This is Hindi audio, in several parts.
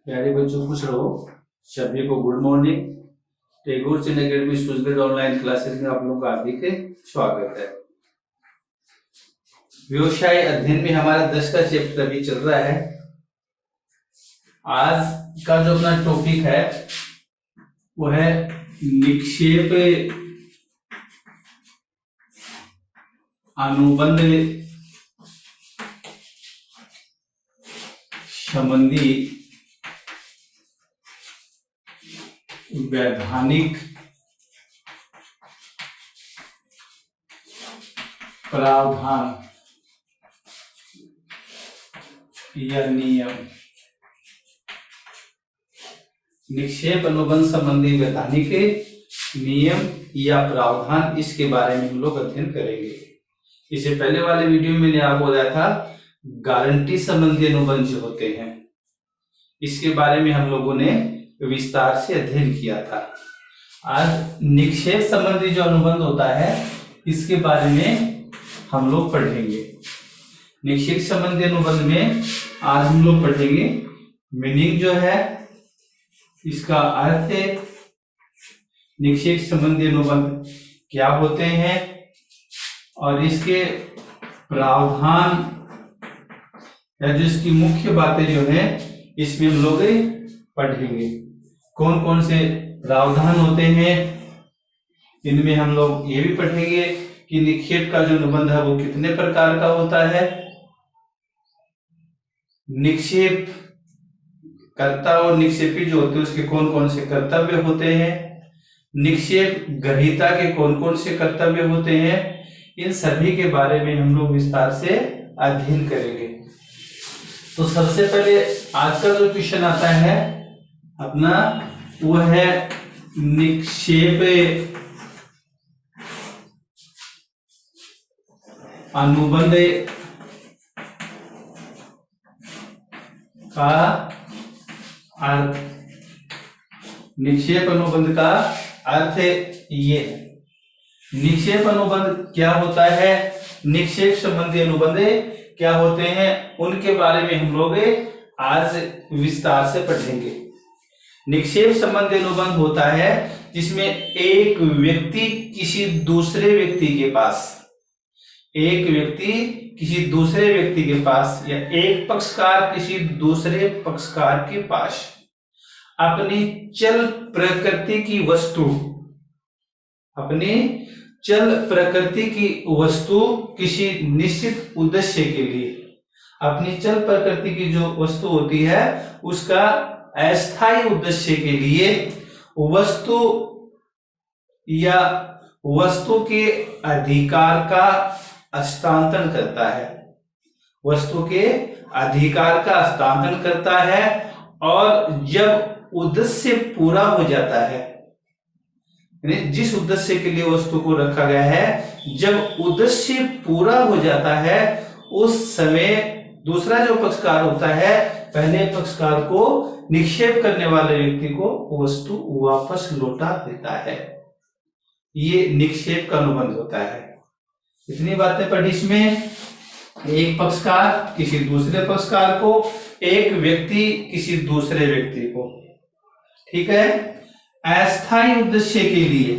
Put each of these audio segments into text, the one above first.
प्यारे बच्चों खुश रहो। सभी को गुड मॉर्निंग। टैगोर चंद एकेडमी सूझबूझ ऑनलाइन क्लासेस में आप लोगों का हार्दिक स्वागत है। व्यवसाय अध्ययन में हमारा 10 का चैप्टर अभी चल रहा है। आज का जो अपना टॉपिक है वो है निक्षेप अनुबंध संबंधी वैधानिक प्रावधान या नियम। निक्षेप अनुबंध संबंधी वैधानिक नियम या प्रावधान, इसके बारे में हम लोग अध्ययन करेंगे। इससे पहले वाले वीडियो में मैंने आपको बताया था गारंटी संबंधी अनुबंध जो होते हैं, इसके बारे में हम लोगों ने विस्तार से अध्ययन किया था। आज निक्षेप संबंधी जो अनुबंध होता है इसके बारे में हम लोग पढ़ेंगे। निक्षेप संबंधी अनुबंध में आज हम लोग पढ़ेंगे मीनिंग जो है, इसका अर्थ है, निक्षेप संबंधी अनुबंध क्या होते हैं और इसके प्रावधान या जो इसकी मुख्य बातें जो है इसमें हम लोग पढ़ेंगे। कौन कौन से प्रावधान होते हैं इनमें हम लोग ये भी पढ़ेंगे कि निक्षेप का जो अनुबंध है वो कितने प्रकार का होता है, निक्षेप कर्ता और निक्षेपी जो होते हैं उसके कौन कौन से कर्तव्य होते हैं, निक्षेप ग्रहीता के कौन कौन से कर्तव्य होते हैं, इन सभी के बारे में हम लोग विस्तार से अध्ययन करेंगे। तो सबसे पहले आज का जो क्वेश्चन आता है अपना वो है निक्षेप अनुबंध का अर्थ। निक्षेप अनुबंध का अर्थ ये है। निक्षेप अनुबंध क्या होता है, निक्षेप संबंधी अनुबंध क्या होते हैं, उनके बारे में हम लोग आज विस्तार से पढ़ेंगे। निक्षेप संबंधी अनुबंध होता है जिसमें एक व्यक्ति किसी दूसरे व्यक्ति के पास, एक व्यक्ति किसी दूसरे व्यक्ति के पास या एक पक्षकार किसी दूसरे पक्षकार के पास अपनी चल प्रकृति की वस्तु, अपनी चल प्रकृति की वस्तु किसी निश्चित उद्देश्य के लिए, अपनी चल प्रकृति की जो वस्तु होती है उसका अस्थायी उद्देश्य के लिए वस्तु या वस्तु के अधिकार का हस्तांतरण करता है, वस्तु के अधिकार का हस्तांतरण करता है। और जब उद्देश्य पूरा हो जाता है, जिस उद्देश्य के लिए वस्तु को रखा गया है, जब उद्देश्य पूरा हो जाता है उस समय दूसरा जो पक्षकार होता है पहले पक्षकार को निक्षेप करने वाले व्यक्ति को वस्तु वापस लौटा देता है। ये निक्षेप का अनुबंध होता है। इतनी बातें पढ़ी इसमें। एक पक्षकार किसी दूसरे पक्षकार को, एक व्यक्ति किसी दूसरे व्यक्ति को, ठीक है, अस्थायी उद्देश्य के लिए,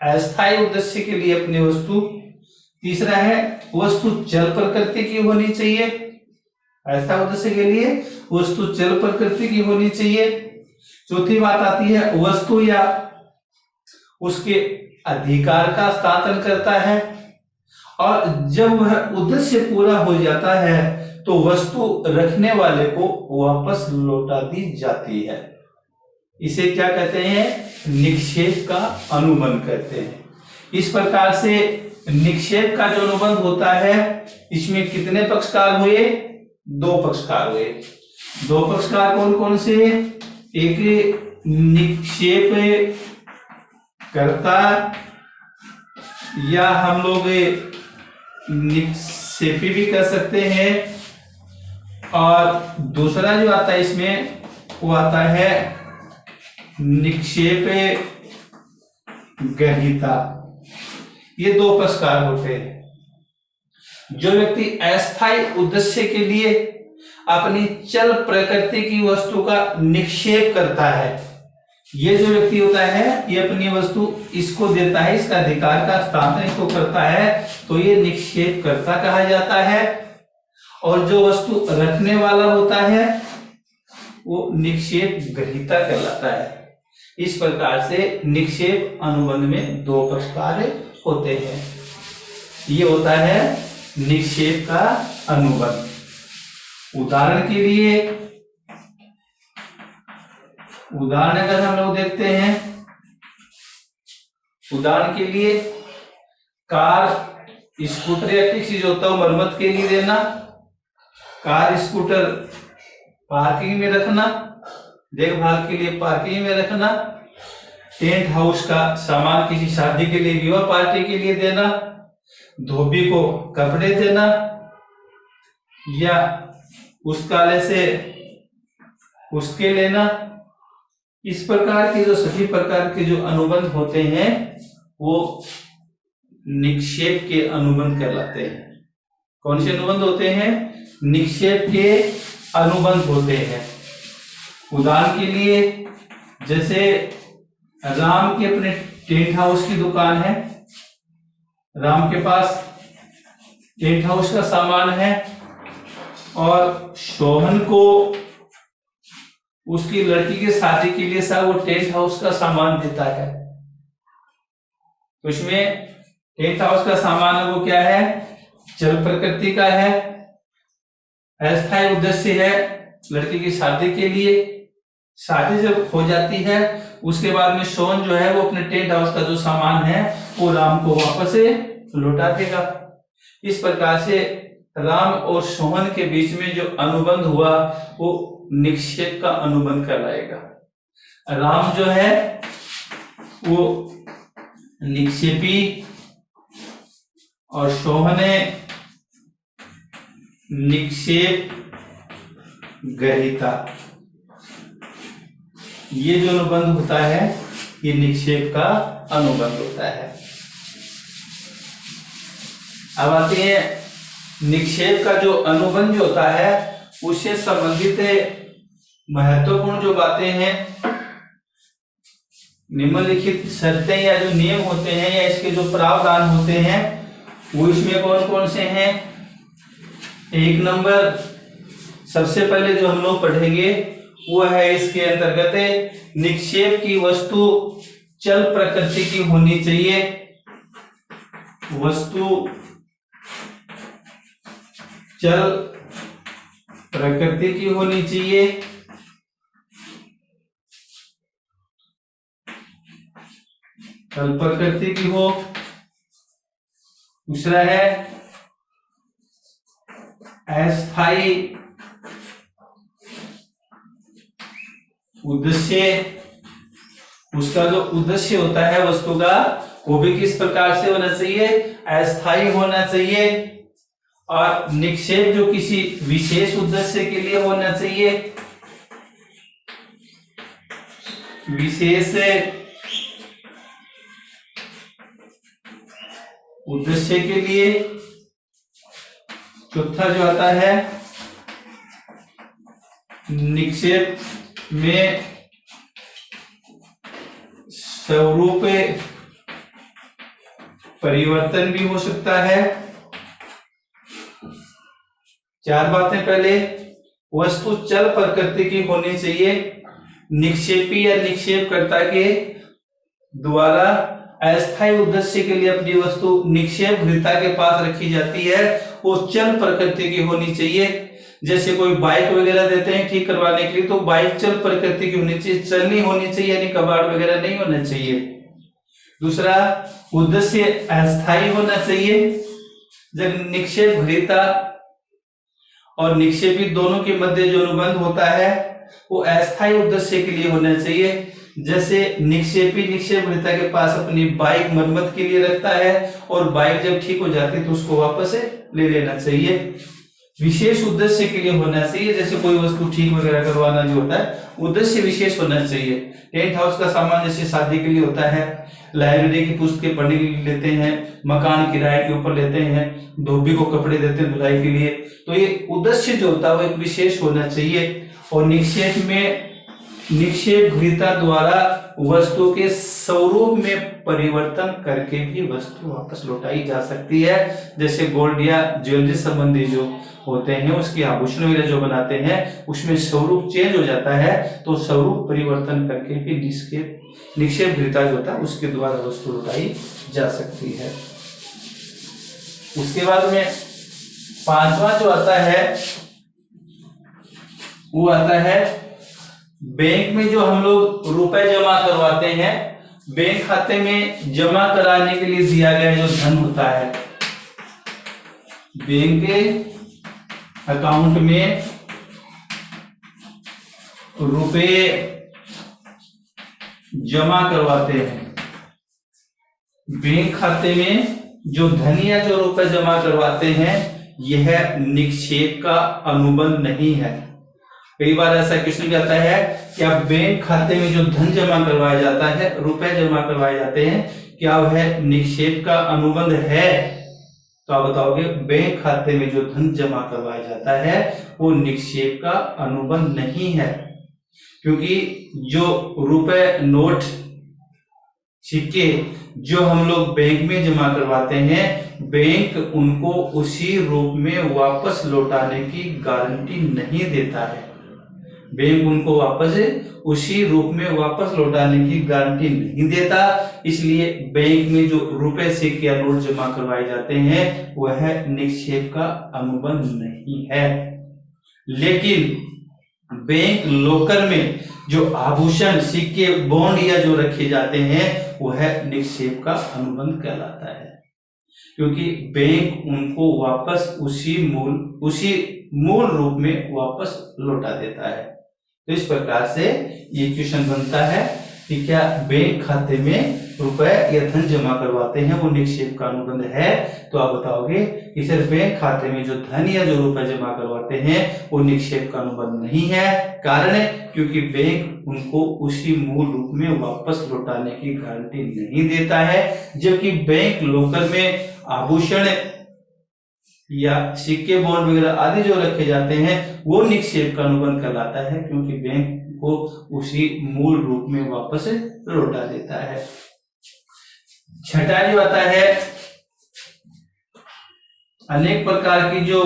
अस्थायी उद्देश्य के लिए अपनी वस्तु। तीसरा है वस्तु चल प्रकृति की होनी चाहिए, अस्थायी उद्देश्य के लिए वस्तु चल प्रकृति की होनी चाहिए। चौथी बात आती है वस्तु या उसके अधिकार का हस्तांतरण करता है, और जब वह उद्देश्य पूरा हो जाता है तो वस्तु रखने वाले को वापस लौटा दी जाती है। इसे क्या कहते हैं, निक्षेप का अनुबंध कहते हैं। इस प्रकार से निक्षेप का जो अनुबंध होता है इसमें कितने पक्षकार हुए, दो पक्षकार हुए। दो पक्षकार कौन कौन से, एक निक्षेप कर्ता या हम लोग निक्षेपी भी कर सकते हैं, और दूसरा जो आता है इसमें वो आता है निक्षेप ग्रहीता। ये दो पक्षकार होते हैं। जो व्यक्ति अस्थायी उद्देश्य के लिए अपनी चल प्रकृति की वस्तु का निक्षेप करता है। ये जो व्यक्ति होता है ये अपनी वस्तु इसको देता है, इसका अधिकार का हस्तांतरण इसको करता है, तो ये निक्षेपकर्ता कहा जाता है। और जो वस्तु रखने वाला होता है वो निक्षेप ग्रहीता कहलाता है। इस प्रकार से निक्षेप अनुबंध में दो प्रकार होते हैं। ये होता है निक्षेप का अनुबंध। उदाहरण के लिए, उदाहरण अगर हम लोग देखते हैं, उदाहरण के लिए कार स्कूटर या किसी चीज होता है मरम्मत के लिए देना, कार स्कूटर पार्किंग में रखना, देखभाल के लिए पार्किंग में रखना, टेंट हाउस का सामान किसी शादी के लिए, विवाह पार्टी के लिए देना, धोबी को कपड़े देना, या पुस्तकालय से पुस्तकें लेना। इस प्रकार के जो सभी प्रकार के जो अनुबंध होते हैं वो निक्षेप के अनुबंध कहलाते हैं। कौन से अनुबंध होते हैं? निक्षेप के अनुबंध होते हैं। उदाहरण के लिए, जैसे राम के अपने टेंट हाउस की दुकान है, राम के पास टेंट हाउस का सामान है और सोहन को उसकी लड़की के शादी के लिए वो टेंट हाउस का सामान देता है। तो इसमें टेंट हाउस का सामान है वो क्या है? चल प्रकृति का है, अस्थायी उद्देश्य है लड़की की शादी के लिए। शादी जब हो जाती है उसके बाद में सोहन जो है वो अपने टेंट हाउस का जो सामान है वो राम को वापस से लौटा देगा। इस प्रकार से राम और सोहन के बीच में जो अनुबंध हुआ वो निक्षेप का अनुबंध कहलाएगा। राम जो है वो निक्षेपी और सोहन निक्षेप ग्रहीता। ये जो अनुबंध होता है ये निक्षेप का अनुबंध होता है। अब आते हैं निक्षेप का जो अनुबंध जो होता है उससे संबंधित महत्वपूर्ण जो बातें हैं, निम्नलिखित शर्तें या जो नियम होते हैं या इसके जो प्रावधान होते हैं वो इसमें कौन कौन से हैं? एक नंबर सबसे पहले जो हम लोग पढ़ेंगे वो है इसके अंतर्गत निक्षेप की वस्तु चल प्रकृति की होनी चाहिए। वस्तु चल प्रकृति की होनी चाहिए। चल प्रकृति की हो। दूसरा है अस्थायी उद्देश्य। उसका जो उद्देश्य होता है वस्तु का वो भी किस प्रकार से होना चाहिए? अस्थायी होना चाहिए। और निक्षेप जो किसी विशेष उद्देश्य के लिए होना चाहिए, विशेष उद्देश्य के लिए। चौथा जो आता है निक्षेप में स्वरूप परिवर्तन भी हो सकता है। चार बातें, पहले वस्तु चल प्रकृति की होनी चाहिए। निक्षेपी या निक्षेपकर्ता के द्वारा अस्थायी उद्देश्य के लिए अपनी वस्तु निक्षेप ग्रहीता के पास रखी जाती है, वो चल प्रकृति की होनी चाहिए। जैसे कोई बाइक वगैरह देते हैं ठीक करवाने के लिए, तो बाइक चल प्रकृति की होनी चाहिए, चलनी होनी चाहिए, यानी कबाड़ वगैरह नहीं होना चाहिए। दूसरा, उद्देश्य अस्थायी होना चाहिए। जब निक्षेप ग्रहीता और निक्षेपी दोनों के मध्य जो अनुबंध होता है वो अस्थायी उद्देश्य के लिए होना चाहिए। जैसे निक्षेपी निक्षेप ग्रहीता के पास अपनी बाइक मरम्मत के लिए रखता है और बाइक जब ठीक हो जाती है तो उसको वापस ले लेना चाहिए। विशेष उद्देश्य के लिए होना चाहिए, जैसे कोई वस्तु ठीक वगैरह करवाना जो होता है उद्देश्य विशेष होना चाहिए। टेंट हाउस का सामान जैसे शादी के लिए होता है, लाइब्रेरी की पुस्तकें पढ़ने के लिए लेते हैं, मकान किराए के ऊपर लेते हैं, धोबी को कपड़े देते हैं धुलाई के लिए, तो ये उद्देश्य जो होता है वो एक विशेष होना चाहिए। और निक्षेप में निक्षेप गृहीता द्वारा वस्तु के स्वरूप में परिवर्तन करके भी वस्तु वापस लौटाई जा सकती है। जैसे गोल्ड या ज्वेलरी संबंधी जो होते हैं उसकी आभूषण वगैरह जो बनाते हैं उसमें स्वरूप चेंज हो जाता है, तो स्वरूप परिवर्तन करके भी निक्षेप गृहीता जो होता है उसके द्वारा वस्तु लौटाई जा सकती है। उसके बाद में पांचवा जो आता है वो आता है बैंक में जो हम लोग रुपए जमा करवाते हैं, बैंक खाते में जमा कराने के लिए दिया गया जो धन होता है, बैंक के अकाउंट में रुपए जमा करवाते हैं, बैंक खाते में जो धन या जो रुपए जमा करवाते हैं यह निक्षेप का अनुबंध नहीं है। कई बार ऐसा क्वेश्चन आता है क्या बैंक खाते में जो धन जमा करवाया जाता है, रुपए जमा करवाए जाते हैं, क्या वह निक्षेप का अनुबंध है? तो आप बताओगे बैंक खाते में जो धन जमा करवाया जाता है वो निक्षेप का अनुबंध नहीं है, क्योंकि जो रुपए नोट सिक्के जो हम लोग बैंक में जमा करवाते हैं बैंक उनको उसी रूप में वापस लौटाने की गारंटी नहीं देता है। बैंक उनको वापस उसी रूप में वापस लौटाने की गारंटी नहीं देता, इसलिए बैंक में जो रुपए सिक्के या नोट जमा करवाए जाते हैं वह निक्षेप का अनुबंध नहीं है। लेकिन बैंक लॉकर में जो आभूषण सिक्के बॉन्ड या जो रखे जाते हैं वह निक्षेप का अनुबंध कहलाता है, क्योंकि बैंक उनको वापस उसी मूल रूप में वापस लौटा देता है। तो इस प्रकार से ये क्वेश्चन बनता है कि क्या बैंक खाते में रुपए या धन जमा करवाते हैं वो निक्षेप का अनुबंध है? तो आप बताओगे कि सर बैंक खाते में जो धन या जो रुपए जमा करवाते हैं वो निक्षेप का अनुबंध नहीं है। कारण क्योंकि बैंक उनको उसी मूल रूप में वापस लौटाने की गारंटी नहीं देता है, जबकि बैंक लॉकर में आभूषण या सिक्के बॉन्ड वगैरह आदि जो रखे जाते हैं वो निक्षेप का अनुबंध कहलाता है, क्योंकि बैंक को उसी मूल रूप में वापस लौटा देता है। छठा जो आता है अनेक प्रकार की जो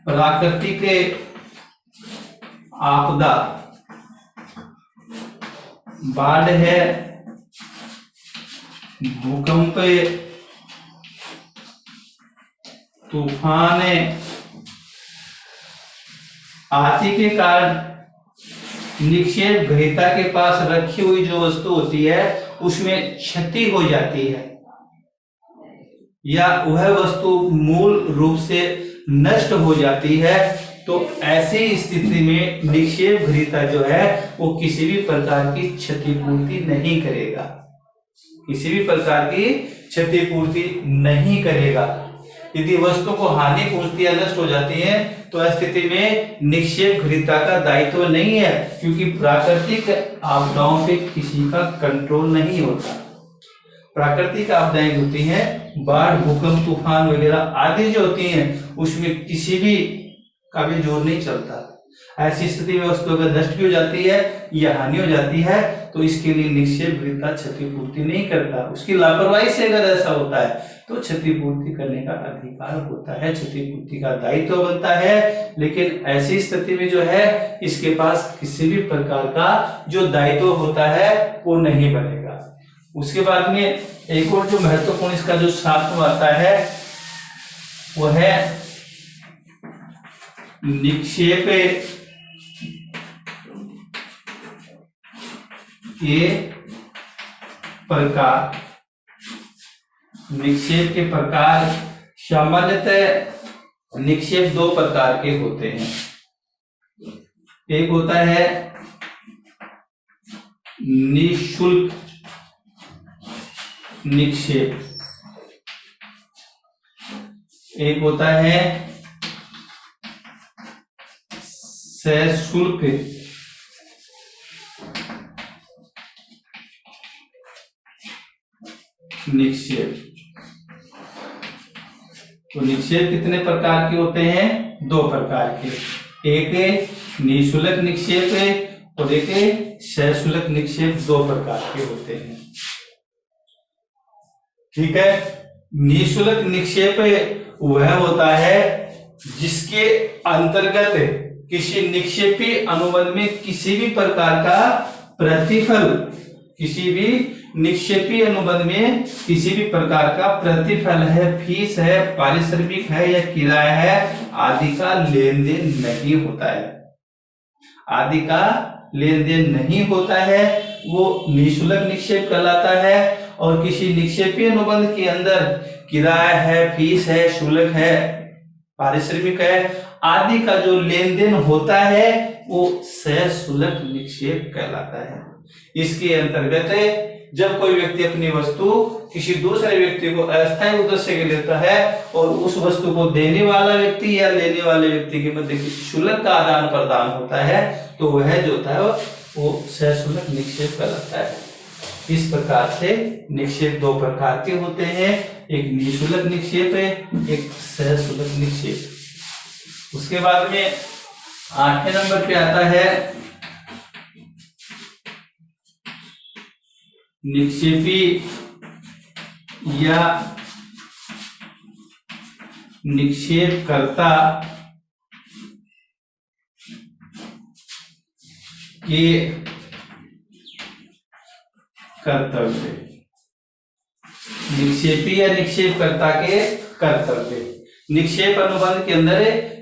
प्राकृतिक आपदा, बाढ़ है, भूकंप, तूफान आदि के कारण निक्षेप ग्रहीता के पास रखी हुई जो वस्तु होती है उसमें क्षति हो जाती है या वह वस्तु मूल रूप से नष्ट हो जाती है, तो ऐसी स्थिति में निक्षेप ग्रहीता जो है वो किसी भी प्रकार की क्षतिपूर्ति नहीं करेगा, किसी भी प्रकार की क्षतिपूर्ति नहीं करेगा। यदि वस्तु को हानि पहुंचती या नष्ट हो जाती है तो स्थिति में निक्षेप ग्रहीता का दायित्व नहीं है, क्योंकि प्राकृतिक आपदाओं पे किसी का कंट्रोल नहीं होता। प्राकृतिक आपदाएं होती हैं, बाढ़, भूकंप, तूफान वगैरह आदि जो होती हैं उसमें किसी भी का भी जोर नहीं चलता। ऐसी स्थिति में वस्तु अगर नष्ट भी हो जाती है या हानि हो जाती है तो इसके लिए निक्षेप ग्रहीता क्षतिपूर्ति नहीं करता। उसकी लापरवाही से अगर ऐसा होता है तो क्षतिपूर्ति करने का अधिकार होता है, क्षतिपूर्ति का दायित्व बनता है, लेकिन ऐसी स्थिति में जो है इसके पास किसी भी प्रकार का जो दायित्व होता है वो नहीं बनेगा। उसके बाद में एक और जो महत्वपूर्ण इसका जो सातवां आता है वो है निक्षेप के प्रकार। निक्षेप के प्रकार सामान्यतः निक्षेप दो प्रकार के होते हैं। एक होता है निःशुल्क निक्षेप, एक होता है सशुल्क निक्षेप। तो निक्षेप कितने प्रकार के होते हैं? 2 प्रकार के, एक निःशुल्क निक्षेप है और एक सशुल्क निक्षेप। 2 प्रकार के होते हैं, ठीक है। निःशुल्क निक्षेप वह होता है जिसके अंतर्गत किसी निक्षेपी अनुबंध में किसी भी प्रकार का प्रतिफल, किसी भी निक्षेपी अनुबंध में किसी भी प्रकार का प्रतिफल है, फीस है, पारिश्रमिक है या किराया है आदि का लेन देन नहीं होता है, आदि का लेन देन नहीं होता है, वो निःशुल्क निक्षेप कहलाता है। और किसी निक्षेपी अनुबंध के अंदर किराया है, फीस है, शुल्क है, पारिश्रमिक है आदि का जो लेन देन होता है वो सशुल्क निक्षेप कहलाता है। इसके अंतर्गत जब कोई व्यक्ति अपनी वस्तु किसी दूसरे व्यक्ति को अस्थायी उद्देश्य के लेता है और उस वस्तु को देने वाला व्यक्ति या लेने वाले व्यक्ति के मध्य किसी शुल्क का आदान प्रदान होता है तो वह जो होता है वो सशुल्क निक्षेप कहलाता है। इस प्रकार से निक्षेप 2 प्रकार के होते हैं, एक निःशुल्क निक्षेप है, एक सशुल्क निक्षेप। उसके बाद में 8वें नंबर पे आता है निक्षेपी या निक्षेपकर्ता के कर्तव्य। निक्षेपी या निक्षेपकर्ता के कर्तव्य। निक्षेप अनुबंध के अंदर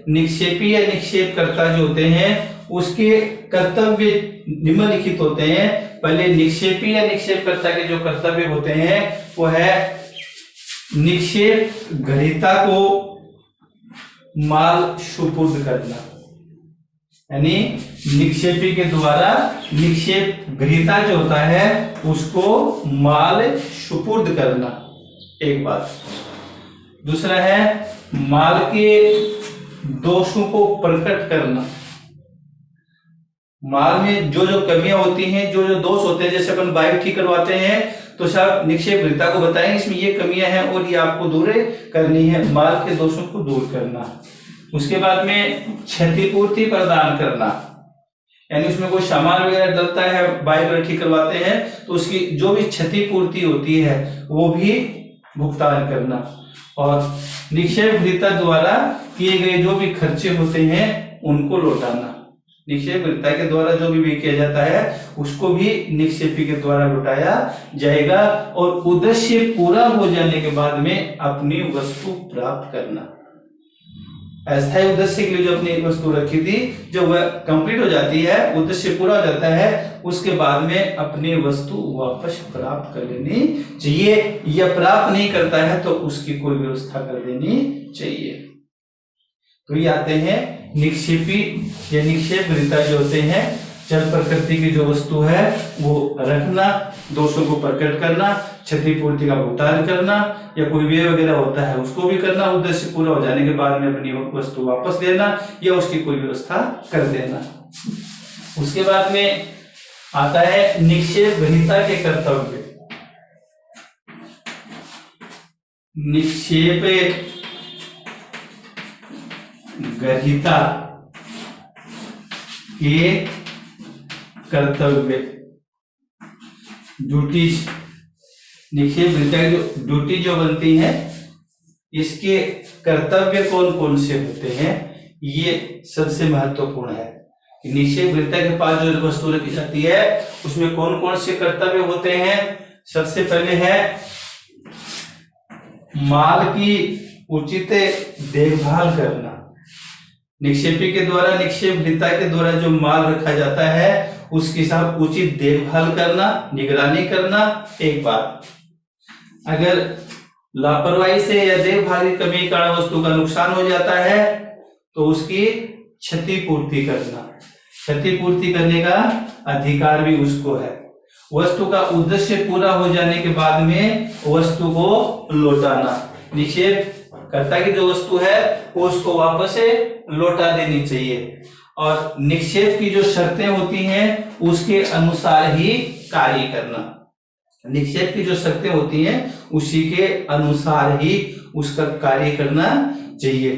निक्षेपी या निक्षेपकर्ता जो होते हैं उसके कर्तव्य निम्नलिखित होते हैं। पहले निक्षेपी या निक्षेपकर्ता के जो कर्तव्य होते हैं वो है निक्षेप ग्रहीता को माल सुपुर्द करना, यानी निक्षेपी के द्वारा निक्षेप ग्रहीता जो होता है उसको माल सुपुर्द करना, एक बात। दूसरा है माल के दोषों को प्रकट करना। माल में जो जो कमियां होती हैं, जो जो दोष होते हैं, जैसे अपन बाइक ठीक करवाते हैं तो साहब निक्षेप ग्रहीता को बताएं इसमें ये कमियां हैं और ये आपको दूर करनी है, माल के दोषों को दूर करना। उसके बाद में क्षतिपूर्ति प्रदान करना, यानी उसमें कोई सामान वगैरह डलता है, बाइक वगैरह ठीक करवाते हैं तो उसकी जो भी क्षतिपूर्ति होती है वो भी भुगतान करना। और निक्षेप ग्रहीता द्वारा किए गए जो भी खर्चे होते हैं उनको लौटाना। निक्षेप ग्रहीता के द्वारा जो भी किया जाता है उसको भी निक्षेपी के द्वारा लौटाया जाएगा और उद्देश्य पूरा हो जाने के बाद में अपनी वस्तु प्राप्त करना। अस्थायी उद्देश्य के लिए जो अपनी वस्तु रखी थी जब वह कंप्लीट हो जाती है, उद्देश्य पूरा हो जाता है, उसके बाद में अपनी वस्तु वापस प्राप्त कर लेनी चाहिए, या प्राप्त नहीं करता है तो उसकी कोई व्यवस्था कर देनी चाहिए। तो ये आते हैं निक्षेपी या निक्षेप ग्रहीता जो होते हैं, जल प्रकृति की जो वस्तु है वो रखना, दोषों को प्रकट करना, क्षतिपूर्ति का भुगतान करना, या कोई व्यय वगैरह होता है उसको भी करना, उद्देश्य पूरा हो जाने के बाद में अपनी वस्तु वापस लेना या उसकी कोई व्यवस्था कर देना। उसके बाद में आता है निक्षेप ग्रहीता के कर्तव्य। निक्षेप ग्रहीता के कर्तव्य, ड्यूटीज। निक्षेप ग्रहीता की जो ड्यूटी जो बनती है इसके कर्तव्य कौन कौन से होते हैं, ये सबसे महत्वपूर्ण है। निक्षेप ग्रहीता के पास जो वस्तु रखी जाती है उसमें कौन कौन से कर्तव्य होते हैं। सबसे पहले है माल की उचित देखभाल करना। निक्षेपी के द्वारा, निक्षेप ग्रहीता के द्वारा जो माल रखा जाता है उसकी साथ उचित देखभाल करना, निगरानी करना। एक बात, अगर लापरवाही से या देखभाल की कमी के कारण वस्तु का नुकसान हो जाता है तो उसकी क्षतिपूर्ति करना। क्षतिपूर्ति करने का अधिकार भी उसको है। वस्तु का उद्देश्य पूरा हो जाने के बाद में वस्तु को लौटाना। निक्षेप कर्ता की जो वस्तु है वो उसको वापस से लौटा देनी चाहिए। और निक्षेप की जो शर्तें होती हैं उसके अनुसार ही कार्य करना। निक्षेप की जो शर्तें होती हैं उसी के अनुसार ही उसका कार्य करना चाहिए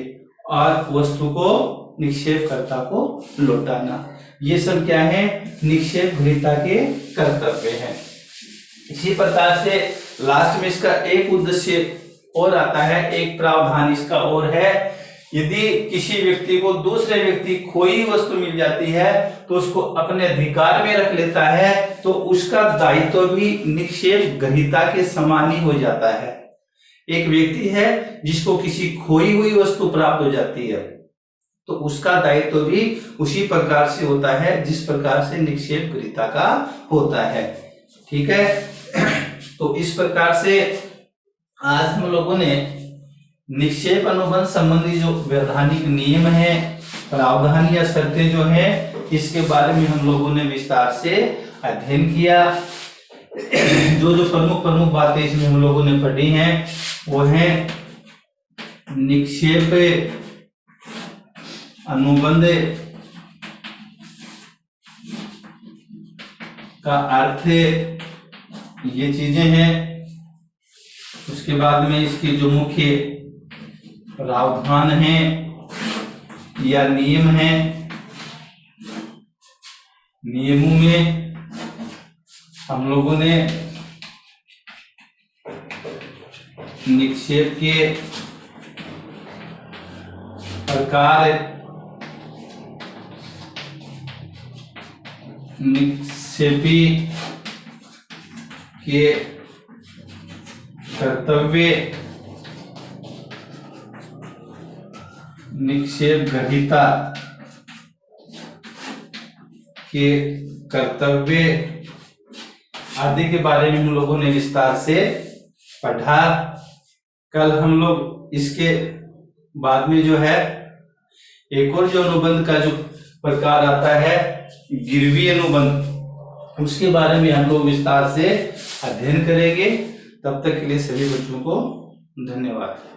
और वस्तु को निक्षेपकर्ता को लौटाना। ये सब क्या है, निक्षेप ग्रहीता के कर्तव्य हैं। इसी प्रकार से लास्ट में इसका एक उद्देश्य और आता है, एक प्रावधान इसका और है, यदि किसी व्यक्ति को दूसरे व्यक्ति खोई वस्तु मिल जाती है तो उसको अपने अधिकार में रख लेता है तो उसका दायित्व भी निक्षेप ग्रहीता के समान ही हो जाता है। एक व्यक्ति है जिसको किसी खोई हुई वस्तु प्राप्त हो जाती है तो उसका दायित्व भी उसी प्रकार से होता है जिस प्रकार से निक्षेप ग्रहीता का होता है। ठीक है, तो इस प्रकार से आज हम लोगों ने निक्षेप अनुबंध संबंधी जो वैधानिक नियम है, प्रावधान या शर्तें जो है, इसके बारे में हम लोगों ने विस्तार से अध्ययन किया। जो जो प्रमुख बातें इसमें हम लोगों ने पढ़ी हैं वो है निक्षेप अनुबंध का अर्थ, ये चीजें हैं। उसके बाद में इसके जो मुख्य प्रावधान है या नियम है, नियमों में हम लोगों ने निक्षेप के प्रकार, निक्षेपी के कर्तव्य, निक्षेप ग्रहीता के कर्तव्य आदि के बारे में हम लोगों ने विस्तार से पढ़ा। कल हम लोग इसके बाद में जो है एक और जो अनुबंध का जो प्रकार आता है गिरवी अनुबंध, उसके बारे में हम लोग विस्तार से अध्ययन करेंगे। तब तक के लिए सभी बच्चों को धन्यवाद।